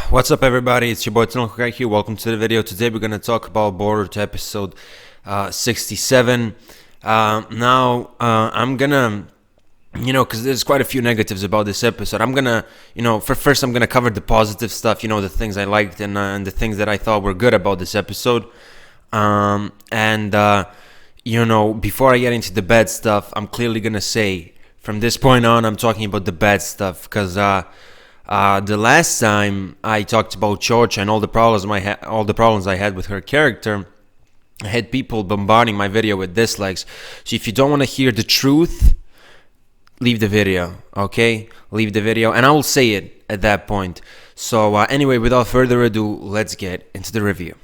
What's up, everybody? It's your boy Hokage here. Welcome to the video. Today we're gonna talk about Boruto episode 67. I'm gonna, because there's quite a few negatives about this episode. I'm gonna, first I'm gonna cover the positive stuff. The things I liked and the things that I thought were good about this episode. Before I get into the bad stuff, I'm clearly gonna say from this point on, I'm talking about the bad stuff because the last time I talked about Cho-Cho and all the problems I had with her character, I had people bombarding my video with dislikes. So if you don't want to hear the truth, leave the video, okay? Leave the video, and I will say it at that point. So anyway, without further ado, let's get into the review.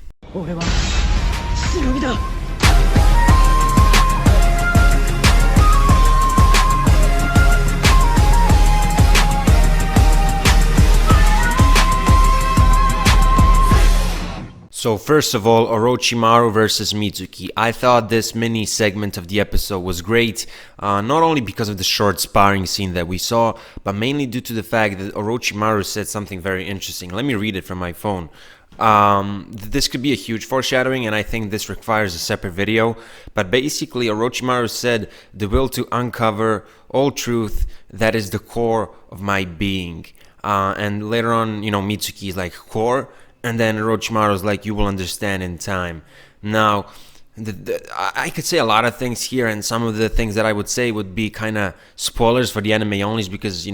So first of all, Orochimaru versus Mitsuki. I thought this mini segment of the episode was great, not only because of the short sparring scene that we saw, but mainly due to the fact that Orochimaru said something very interesting. Let me read it from my phone. This could be a huge foreshadowing, and I think this requires a separate video. But basically, Orochimaru said, "The will to uncover all truth, that is the core of my being." And later on, Mitsuki is like, "Core?" And then Orochimaru's like, "You will understand in time." Now, I could say a lot of things here, and some of the things that I would say would be kind of spoilers for the anime onlys, because, we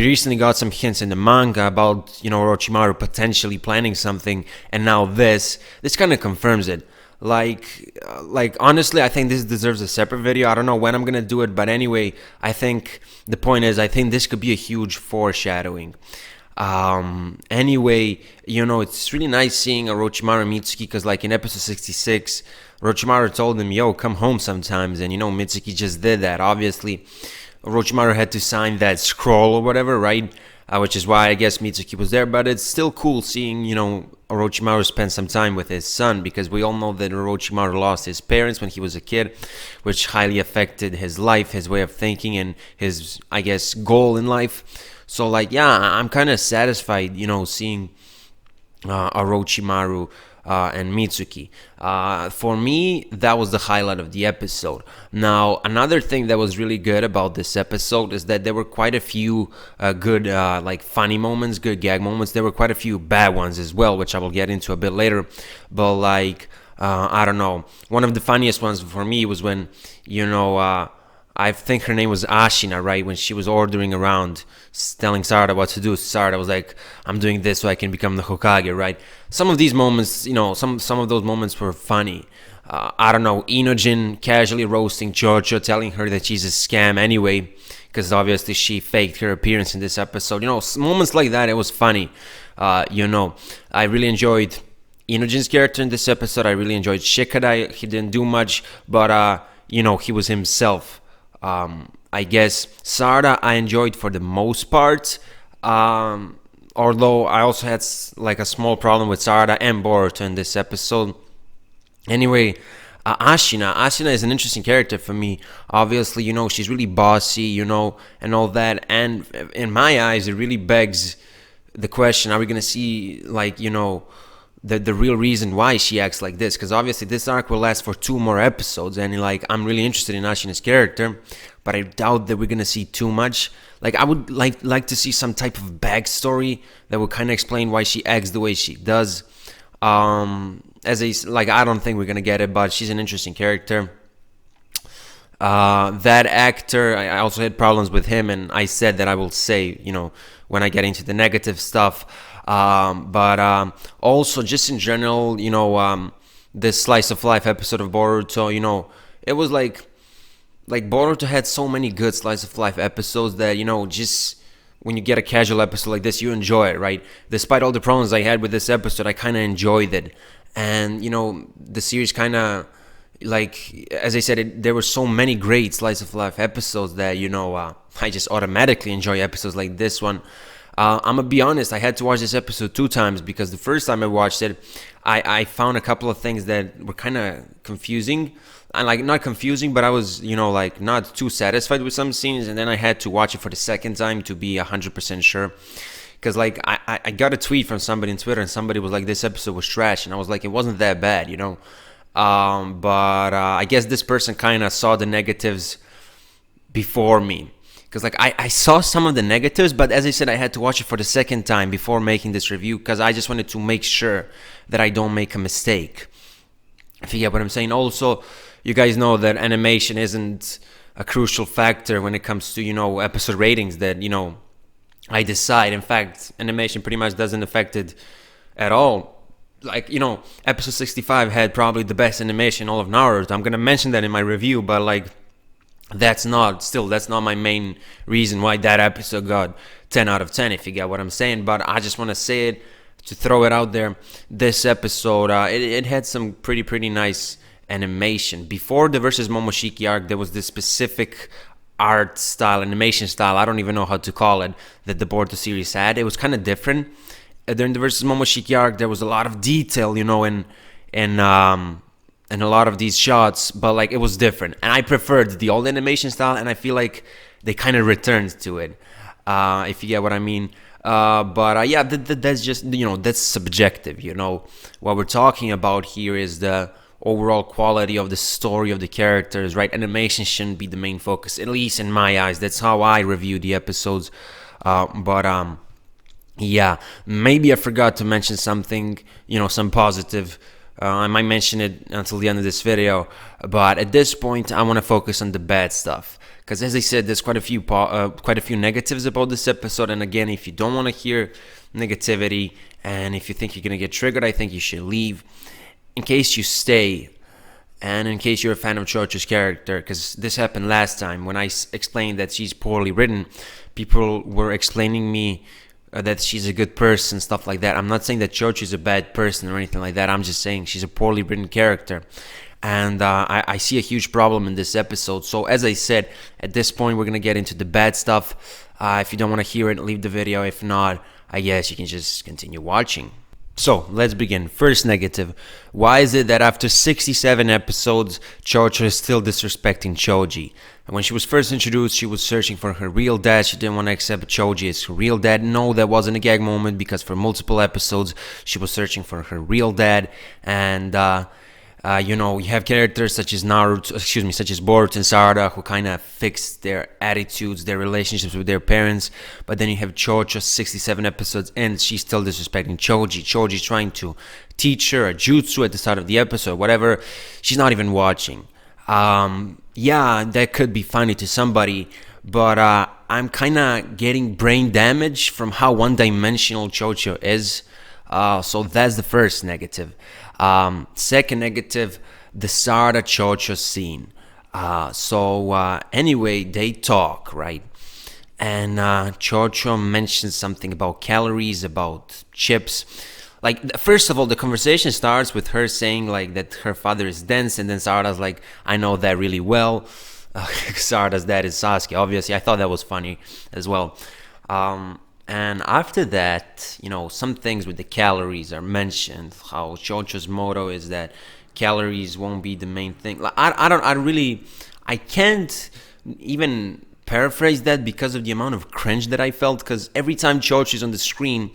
recently got some hints in the manga about, Orochimaru potentially planning something, and now this kind of confirms it. Honestly, I think this deserves a separate video. I don't know when I'm gonna do it, but anyway, I think the point is, I think this could be a huge foreshadowing. It's really nice seeing Orochimaru and Mitsuki, because in episode 66, Orochimaru told him, "Yo, come home sometimes," and Mitsuki just did that. Obviously, Orochimaru had to sign that scroll or whatever, right? Which is why I guess Mitsuki was there, but it's still cool seeing, Orochimaru spend some time with his son, because we all know that Orochimaru lost his parents when he was a kid, which highly affected his life, his way of thinking, and his, I guess, goal in life. So, I'm kind of satisfied, seeing Orochimaru and Mitsuki. For me, that was the highlight of the episode. Now, another thing that was really good about this episode is that there were quite a few good, funny moments, good gag moments. There were quite a few bad ones as well, which I will get into a bit later. But, I don't know. One of the funniest ones for me was when, I think her name was Ashina, right? When she was ordering around, telling Sarada what to do. Sarada was like, "I'm doing this so I can become the Hokage," right? Some of these moments, some of those moments were funny. I don't know, Inojin casually roasting Cho-Cho, telling her that she's a scam anyway, because obviously she faked her appearance in this episode. Moments like that, it was funny. I really enjoyed Inojin's character in this episode. I really enjoyed Shikadai. He didn't do much, but, he was himself. I guess Sarada I enjoyed for the most part, although I also had a small problem with Sarada and Boruto in this episode. Anyway, Ashina is an interesting character for me. Obviously, she's really bossy, and all that, and in my eyes it really begs the question, are we gonna see the real reason why she acts like this? Because obviously this arc will last for 2 more episodes, and I'm really interested in Ashina's character, but I doubt that we're gonna see too much. I would like to see some type of backstory that would kind of explain why she acts the way she does. I don't think we're gonna get it, but she's an interesting character. That actor, I also had problems with him, and I said that I will say, when I get into the negative stuff. Also just in general, this slice of life episode of Boruto, it was like Boruto had so many good slice of life episodes that, just when you get a casual episode like this, you enjoy it, right? Despite all the problems I had with this episode, I kind of enjoyed it. And, the series kind of, as I said, there were so many great slice of life episodes that, I just automatically enjoy episodes like this one. I'm gonna be honest, I had to watch this episode 2 times, because the first time I watched it, I found a couple of things that were kind of confusing. And not confusing, but I was, not too satisfied with some scenes, and then I had to watch it for the second time to be 100% sure. because like I got a tweet from somebody on Twitter, and somebody was like, this episode was trash, and I was like, it wasn't that bad, you know. But I guess this person kind of saw the negatives before me, because like I saw some of the negatives, but as I said, I had to watch it for the second time before making this review, because I just wanted to make sure that I don't make a mistake, if you get what I'm saying. Also, you guys know that animation isn't a crucial factor when it comes to, you know, episode ratings that, you know, I decide. In fact, animation pretty much doesn't affect it at all. Like, you know, episode 65 had probably the best animation in all of Naruto. I'm gonna mention that in my review, but like, that's not my main reason why that episode got 10 out of 10, if you get what I'm saying. But I just want to say it, to throw it out there. This episode, it had some pretty nice animation. Before the versus Momoshiki arc, there was this specific art style, animation style, I don't even know how to call it, that the Boruto series had. It was kind of different. During the versus Momoshiki arc, there was a lot of detail, you know, in a lot of these shots, but like, it was different, and I preferred the old animation style, and I feel like they kind of returned to it, if you get what I mean. But yeah, that's just, you know, that's subjective, you know. What we're talking about here is the overall quality of the story of the characters, right? Animation shouldn't be the main focus, at least in my eyes. That's how I review the episodes. Yeah, maybe I forgot to mention something, you know, some positive. I might mention it until the end of this video, but at this point, I want to focus on the bad stuff, because as I said, there's quite a few negatives about this episode. And again, if you don't want to hear negativity, and if you think you're gonna get triggered, I think you should leave. In case you stay, and in case you're a fan of Cho-Cho's character, because this happened last time when I explained that she's poorly written, people were explaining me that she's a good person, stuff like that. I'm not saying that Cho-Cho is a bad person or anything like that. I'm just saying she's a poorly written character. And I see a huge problem in this episode. So as I said, at this point, we're going to get into the bad stuff. If you don't want to hear it, leave the video. If not, I guess you can just continue watching. So let's begin. First negative. Why is it that after 67 episodes, Cho-Cho is still disrespecting Choji? And when she was first introduced, she was searching for her real dad. She didn't want to accept Choji as her real dad. No, that wasn't a gag moment, because for multiple episodes, she was searching for her real dad. And you know, you have characters such as Boruto and Sarada, who kind of fixed their attitudes, their relationships with their parents. But then you have Cho-Cho 67 episodes in, she's still disrespecting Choji. Choji's trying to teach her a jutsu at the start of the episode, whatever. She's not even watching. Yeah, that could be funny to somebody, but I'm kind of getting brain damage from how one-dimensional Cho-Cho is. So that's the first negative. Second negative, the Sarada Cho-Cho scene. Anyway, they talk, right? And Cho-Cho mentions something about calories, about chips. Like, first of all, the conversation starts with her saying like that her father is dense, and then Sarada's like, I know that really well. Sarada's dad is Sasuke, obviously. I thought that was funny as well. And after that, you know, some things with the calories are mentioned. How Cho-Cho's motto is that calories won't be the main thing. Like, I can't even paraphrase that because of the amount of cringe that I felt. Because every time Cho-Cho's on the screen,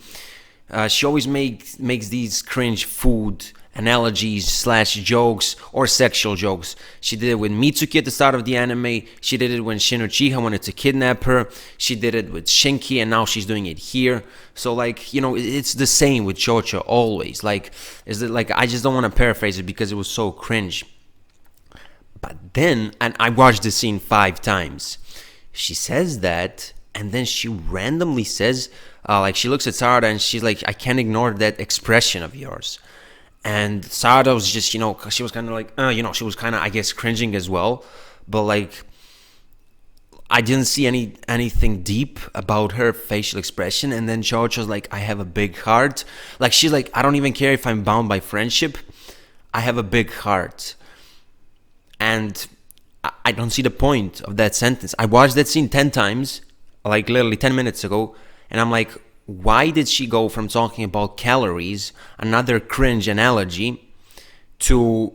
she always makes these cringe food analogies / jokes or sexual jokes. She did it with Mitsuki at the start of the anime. She did it when Shin Uchiha wanted to kidnap her. She did it with Shinki, and now she's doing it here. So like, you know, it's the same with Cho-Cho always. Like, is it like, I just don't want to paraphrase it because it was so cringe. But then, and I watched the scene 5 times. She says that, and then she randomly says, like, she looks at Sarada and she's like, I can't ignore that expression of yours. And Sarada was just, you know, she was kind of like, you know, she was kind of, I guess, cringing as well. But like, I didn't see anything deep about her facial expression. And then Cho-Cho's like, I have a big heart. Like, she's like, I don't even care if I'm bound by friendship. I have a big heart. And I don't see the point of that sentence. I watched that scene 10 times, like literally 10 minutes ago. And I'm like, why did she go from talking about calories, another cringe analogy, to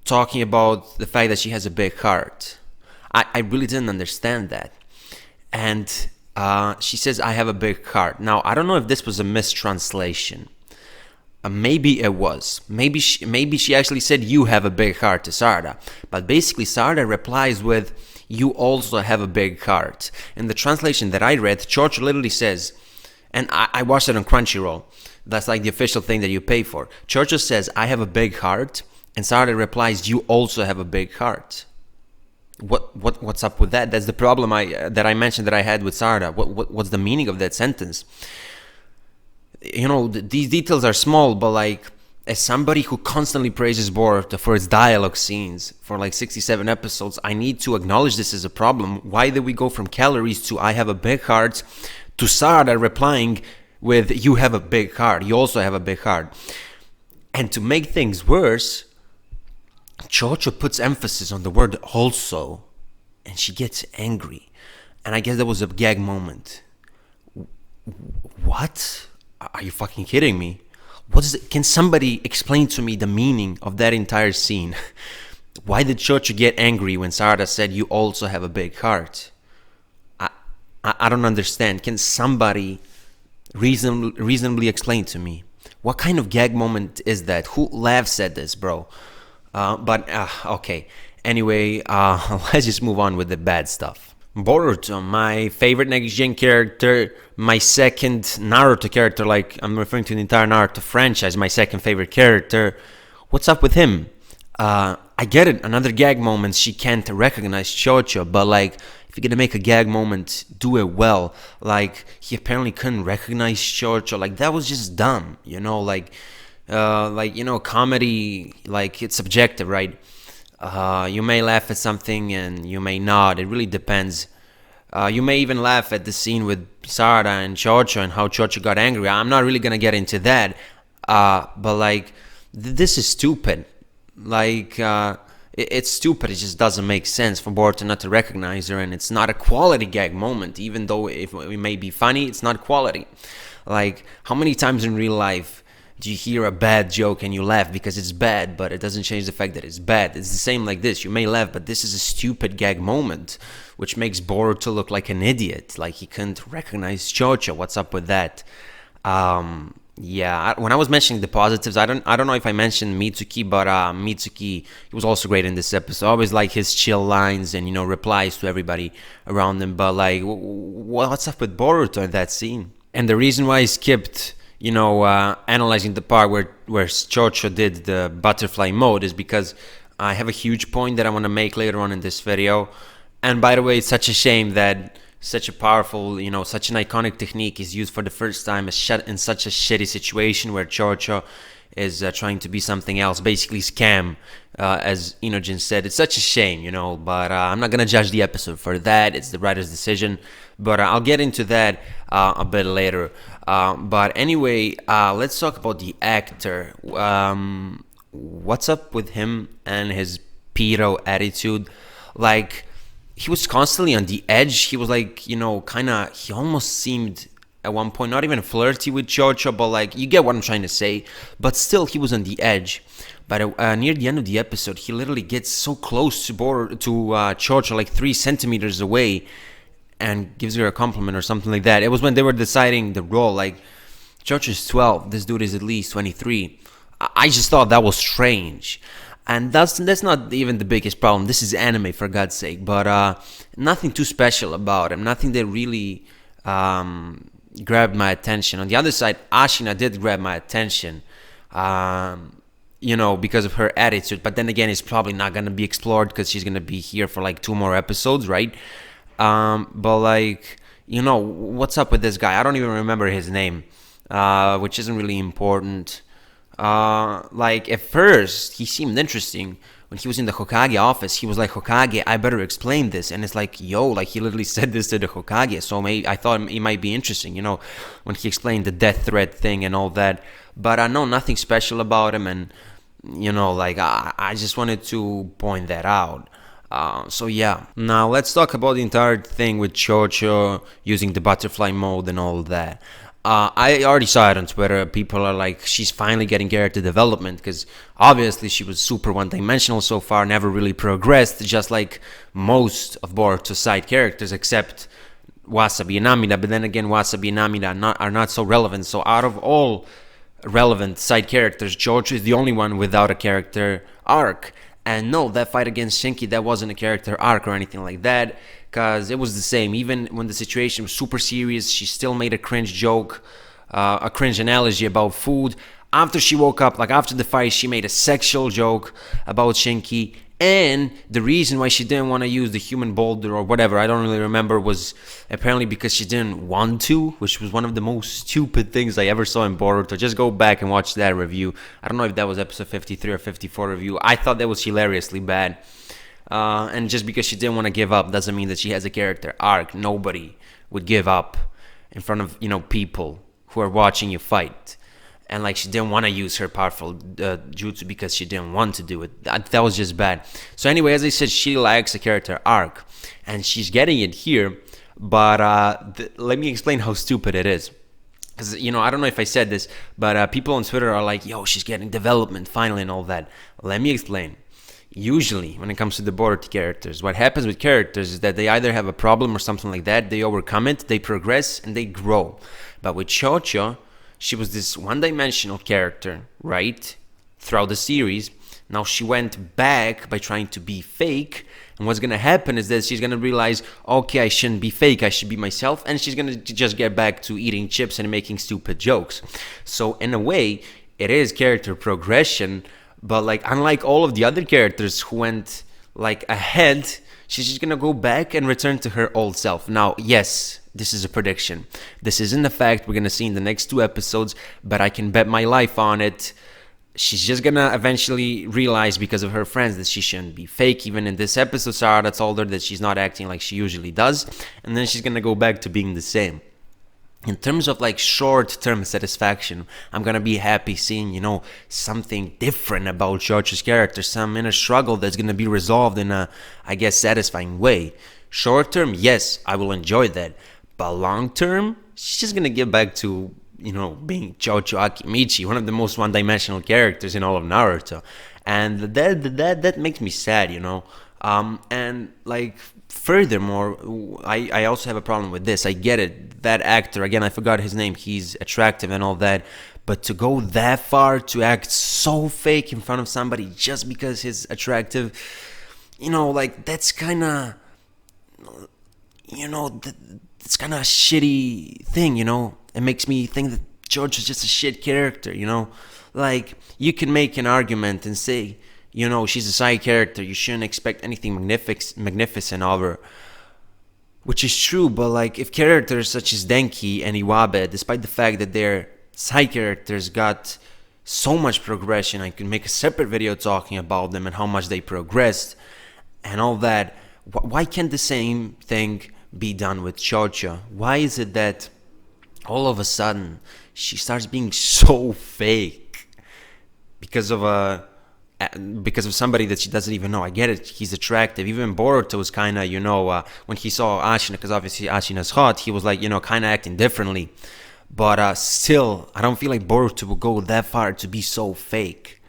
talking about the fact that she has a big heart? I really didn't understand that. And She says, I have a big heart. Now, I don't know if this was a mistranslation. Maybe it was. Maybe she actually said, you have a big heart to Sarada. But basically, Sarada replies with, you also have a big heart. In the translation that I read, Cho-Cho literally says, and I watched it on Crunchyroll. That's like the official thing that you pay for. Cho-Cho says, I have a big heart. And Sarada replies, you also have a big heart. What's up with that? That's the problem that I mentioned that I had with Sarada. What's the meaning of that sentence? You know, these details are small, but like, as somebody who constantly praises Boruto for its dialogue scenes for like 67 episodes, I need to acknowledge this as a problem. Why did we go from calories to I have a big heart to Sarada replying with you have a big heart, you also have a big heart? And to make things worse, Cho-Cho puts emphasis on the word also, and she gets angry. And I guess that was a gag moment. What? Are you fucking kidding me? Can somebody explain to me the meaning of that entire scene? Why did Cho-Cho get angry when Sarada said you also have a big heart? I don't understand. Can somebody reasonably explain to me? What kind of gag moment is that? Who laughs at this, bro? Okay. Anyway, let's just move on with the bad stuff. Boruto, my favorite next gen character, my second Naruto character, like I'm referring to the entire Naruto franchise, my second favorite character. What's up with him? I get it, another gag moment, she can't recognize Cho-Cho, but like, if you're gonna make a gag moment, do it well. Like, he apparently couldn't recognize Cho-Cho, like that was just dumb, you know, comedy, like it's subjective, right? You may laugh at something and you may not. It really depends. You may even laugh at the scene with Sarada and Cho-Cho and how Cho-Cho got angry. I'm not really gonna get into that. But like, this is stupid. Like, it's stupid. It just doesn't make sense for Boruto not to recognize her, and it's not a quality gag moment. Even though if it may be funny, it's not quality. Like, how many times in real life do you hear a bad joke and you laugh because it's bad, but it doesn't change the fact that it's bad? It's the same like this. You may laugh, but this is a stupid gag moment, which makes Boruto look like an idiot. Like, he couldn't recognize Cho-Cho. What's up with that? Yeah, when I was mentioning the positives, I don't know if I mentioned Mitsuki, but Mitsuki, he was also great in this episode. I always like his chill lines and, you know, replies to everybody around him. But like, what's up with Boruto in that scene? And the reason why I skipped, you know, analyzing the part where Cho-Cho did the butterfly mode is because I have a huge point that I want to make later on in this video. And by the way, it's such a shame that such a powerful, you know, such an iconic technique is used for the first time in such a shitty situation where Cho-Cho is trying to be something else, basically scam, as Inogen said. It's such a shame, you know, but I'm not gonna judge the episode for that. It's the writer's decision, but I'll get into that a bit later. But anyway, let's talk about the actor. What's up with him and his pedo attitude? Like, he was constantly on the edge. He was like, you know, he almost seemed at one point not even flirty with Cho-Cho, but like, you get what I'm trying to say. But still, he was on the edge. But near the end of the episode, he literally gets so close to Cho-Cho, like 3 centimeters away, and gives her a compliment or something like that. It was when they were deciding the role. Like, Cho-Cho's 12, this dude is at least 23. I just thought that was strange. And that's not even the biggest problem. This is anime, for God's sake. But nothing too special about him. Nothing that really grabbed my attention. On the other side, Ashina did grab my attention, you know, because of her attitude. But then again, it's probably not going to be explored because she's going to be here for like 2 more episodes, right? But like, you know, what's up with this guy? I don't even remember his name, which isn't really important. Like, at first, he seemed interesting. When he was in the Hokage office, he was like, Hokage, I better explain this. And it's like, yo, like, he literally said this to the Hokage. So I thought it might be interesting, you know, when he explained the death threat thing and all that. But no, nothing special about him. And, you know, like, I just wanted to point that out. So yeah, now let's talk about the entire thing with Cho-Cho using the butterfly mode and all that. I already saw it on Twitter. People are like, she's finally getting character development, because obviously she was super one-dimensional so far, never really progressed, just like most of Boruto's side characters, except Wasabi and Namida, but then again, Wasabi and Namida are not so relevant. So out of all relevant side characters, Cho-Cho is the only one without a character arc. And no, that fight against Shinki, that wasn't a character arc or anything like that, because it was the same. Even when the situation was super serious, she still made a cringe joke, a cringe analogy about food. After she woke up, like after the fight, she made a sexual joke about Shinki. And the reason why she didn't want to use the human boulder or whatever, I don't really remember, was apparently because she didn't want to, which was one of the most stupid things I ever saw in Boruto. Just go back and watch that review. I don't know if that was episode 53 or 54 review. I thought that was hilariously bad. And just because she didn't want to give up doesn't mean that she has a character arc. Nobody would give up in front of, people who are watching you fight. And like she didn't want to use her powerful jutsu because she didn't want to do it. That was just bad. So anyway, as I said, she lacks a character arc, and she's getting it here. But let me explain how stupid it is. Because I don't know if I said this, but people on Twitter are like, "Yo, she's getting development finally," and all that. Let me explain. Usually, when it comes to the Boruto characters, what happens with characters is that they either have a problem or something like that. They overcome it, they progress, and they grow. But with Cho-Cho, she was this one-dimensional character, right? Throughout the series. Now she went back by trying to be fake. And what's going to happen is that she's going to realize, okay, I shouldn't be fake. I should be myself. And she's going to just get back to eating chips and making stupid jokes. So in a way, it is character progression. But like, unlike all of the other characters who went like ahead, she's just going to go back and return to her old self. Now, yes, this is a prediction. This isn't a fact we're going to see in the next 2 episodes, but I can bet my life on it. She's just going to eventually realize because of her friends that she shouldn't be fake. Even in this episode, Sarada told her that she's not acting like she usually does. And then she's going to go back to being the same. In terms of like short-term satisfaction, I'm going to be happy seeing, something different about Cho-Cho's character. Some inner struggle that's going to be resolved in a, I guess, satisfying way. Short-term, yes, I will enjoy that. But long-term, she's just going to get back to, being Cho-Cho Akimichi, one of the most one-dimensional characters in all of Naruto. And that makes me sad, And, like, furthermore, I also have a problem with this. I get it. That actor, again, I forgot his name. He's attractive and all that. But to go that far, to act so fake in front of somebody just because he's attractive, that's kind of... it's kind of a shitty thing, It makes me think that George is just a shit character, Like, you can make an argument and say, she's a side character. You shouldn't expect anything magnificent of her. Which is true, but like, if characters such as Denki and Iwabe, despite the fact that their side characters got so much progression, I could make a separate video talking about them and how much they progressed and all that. Why can't the same thing be done with Cho-Cho? Why is it that all of a sudden she starts being so fake because of somebody that she doesn't even know? I get it, he's attractive. Even Boruto was kind of, when he saw Ashina, because obviously Ashina's hot, he was like, kind of acting differently. But still, I don't feel like Boruto will go that far to be so fake.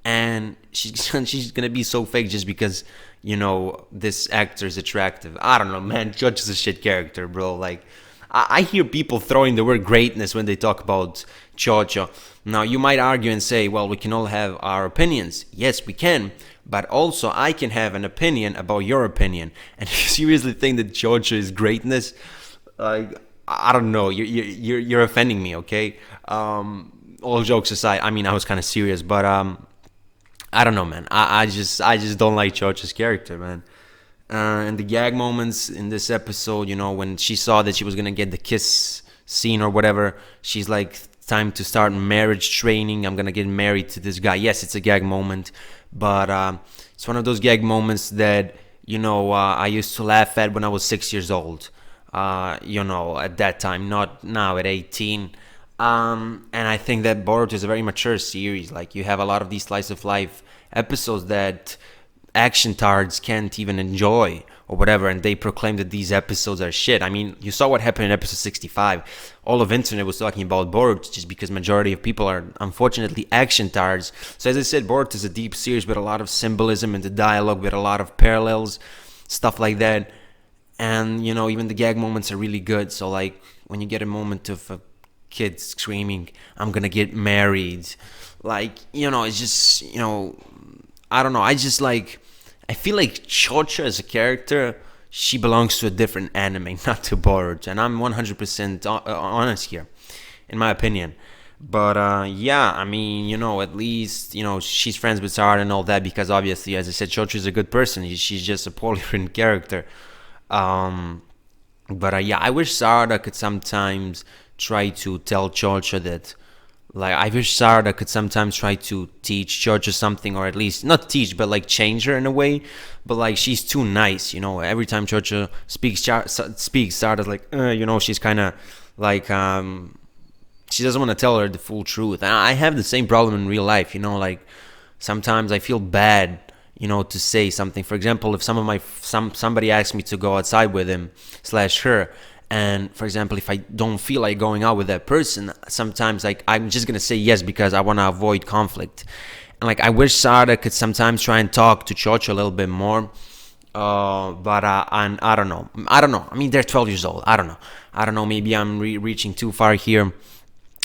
And she's gonna be so fake just because, this actor is attractive. I don't know, man. Judge is a shit character, bro. Like, I hear people throwing the word greatness when they talk about Cho-Cho. Now, you might argue and say, well, we can all have our opinions. Yes, we can. But also, I can have an opinion about your opinion. And if you seriously think that Cho-Cho is greatness, like, I don't know. You're offending me, okay? All jokes aside, I mean, I was kind of serious, but I don't know, man. I just don't like Cho-Cho's character, man. And the gag moments in this episode, when she saw that she was gonna get the kiss scene or whatever, she's like, time to start marriage training. I'm gonna get married to this guy. Yes, it's a gag moment, but it's one of those gag moments that I used to laugh at when I was 6 years old. At that time, not now at 18. And I think that Boruto is a very mature series. Like, you have a lot of these slice of life episodes that action tards can't even enjoy or whatever, and they proclaim that these episodes are shit. I mean, you saw what happened in episode 65. All of internet was talking about Boruto just because majority of people are unfortunately action tards. So as I said, Boruto is a deep series with a lot of symbolism in the dialogue, with a lot of parallels, stuff like that. and even the gag moments are really good. So like when you get a moment of a kid screaming, "I'm gonna get married," like it's just I don't know. I feel like Cho-Cho as a character, she belongs to a different anime, not to Boruto, and I'm 100% honest here, in my opinion. But yeah, I mean, at least she's friends with Sarah and all that, because obviously, as I said, Cho-Cho is a good person. She's just a poorly written character. Um, but yeah, I wish Sarada could sometimes try to tell Cho-Cho that, like, I wish Sarada could sometimes try to teach Cho-Cho something, or at least not teach, but like change her in a way. But like, she's too nice, Every time Cho-Cho speaks, Sarada's like, she's kind of like, she doesn't want to tell her the full truth. And I have the same problem in real life, like sometimes I feel bad, to say something. For example, if somebody asks me to go outside with him slash her, and for example, if I don't feel like going out with that person, sometimes like I'm just gonna say yes because I want to avoid conflict. And like I wish Sarada could sometimes try and talk to Cho-Cho a little bit more. But and I don't know. I mean, they're 12 years old. I don't know. Maybe I'm reaching too far here.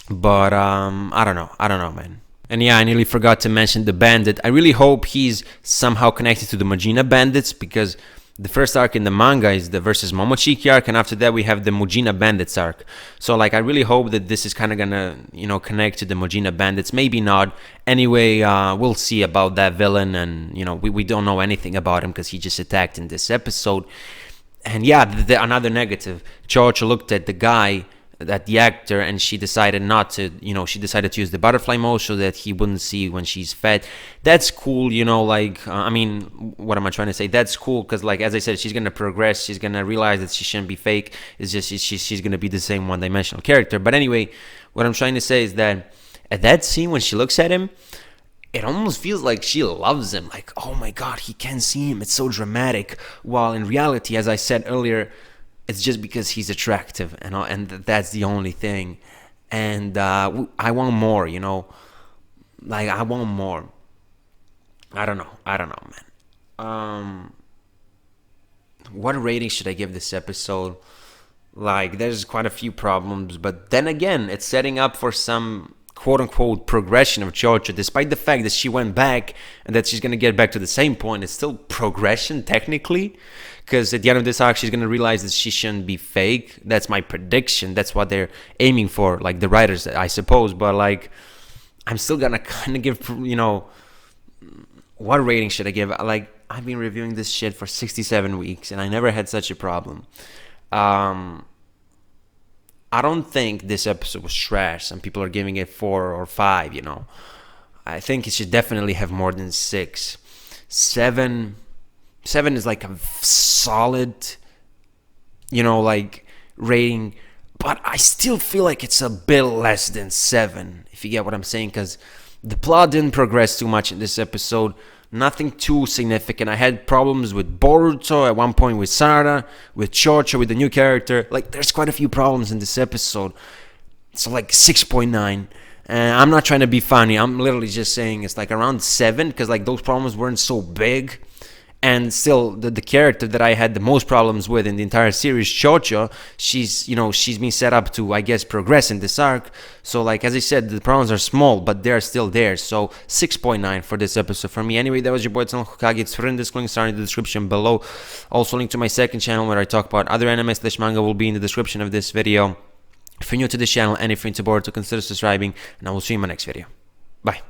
But I don't know, man. And yeah, I nearly forgot to mention the bandit. I really hope he's somehow connected to the Mujina bandits, because the first arc in the manga is the versus Momoshiki arc, and after that we have the Mujina bandits arc. So like I really hope that this is kind of gonna connect to the Mujina bandits. Maybe not. Anyway, we'll see about that villain, and we don't know anything about him because he just attacked in this episode. And yeah, another negative. Cho-Cho looked at the guy, at the actor, and she decided not to, she decided to use the butterfly mode so that he wouldn't see when she's fed. That's cool, I mean, what am I trying to say? That's cool because, like, as I said, she's gonna progress. She's gonna realize that she shouldn't be fake. It's just she's gonna be the same one-dimensional character. But anyway, what I'm trying to say is that at that scene when she looks at him, it almost feels like she loves him. Like, oh my god, he can't see him. It's so dramatic. While in reality, as I said earlier, it's just because he's attractive, and that's the only thing. And I want more, like I want more. I don't know, man. What rating should I give this episode? Like, there's quite a few problems, but then again, it's setting up for some quote-unquote progression of Cho-Cho. Despite the fact that she went back and that she's gonna get back to the same point, it's still progression technically, because at the end of this arc she's gonna realize that she shouldn't be fake. That's my prediction. That's what they're aiming for, like the writers, I suppose. But like, I'm still gonna kind of give, what rating should I give? Like, I've been reviewing this shit for 67 weeks and I never had such a problem. I don't think this episode was trash. Some people are giving it 4 or 5, I think it should definitely have more than 6. 7 is like a solid, like rating, but I still feel like it's a bit less than 7, if you get what I'm saying, because the plot didn't progress too much in this episode. Nothing too significant. I had problems with Boruto at one point, with Sarada, with Cho-Cho, with the new character. Like, there's quite a few problems in this episode. So like 6.9. And I'm not trying to be funny. I'm literally just saying it's like around 7, because like those problems weren't so big. And still, the character that I had the most problems with in the entire series, Cho-Cho, she's been set up to, I guess, progress in this arc. So, like, as I said, the problems are small, but they're still there. So, 6.9 for this episode for me. Anyway, that was your boy, Hokage. It's friend this link starting in the description below. Also, link to my second channel where I talk about other anime/manga will be in the description of this video. If you're new to this channel and if you're into Boruto, consider subscribing, and I will see you in my next video. Bye.